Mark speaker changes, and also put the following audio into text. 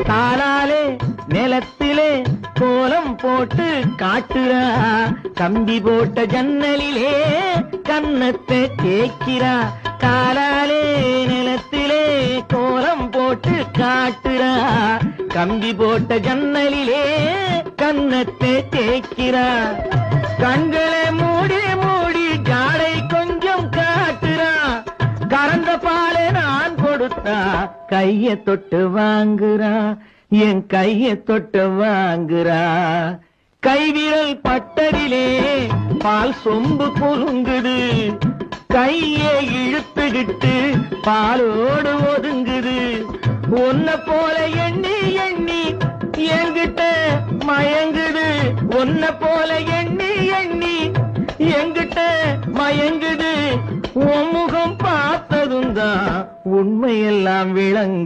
Speaker 1: காலாலே நிலத்திலே கோலம் போட்டு காட்டுறா, கம்பி போட்ட ஜன்னலிலே கன்னத்தை தேய்க்கிறா. காலாலே நிலத்திலே கோலம் போட்டு காட்டுறா, கம்பி போட்ட ஜன்னலிலே கன்னத்தை தேய்க்கிறா. கண்களை மூடி மூடி ஜாடை கொஞ்சம் காட்டுறா, கறந்த பாலை நான் கொடுத்தா கைய தொட்டு வாங்குறா, என் கைய தொட்டு வாங்குறா. கைவிரல் பட்டதிலே பால் சொம்பு பொருங்குது, கையை இழுத்துக்கிட்டு பாலோடு ஒதுங்குது. ஒன்ன போல எண்ணி எண்ணி என்கிட்ட மயங்குது, ஒன்ன போல எண்ணி எண்ணி என்கிட்ட மயங்குது. உன் முகம் பார்த்ததும் தான் உண்மையெல்லாம் விளங்கு.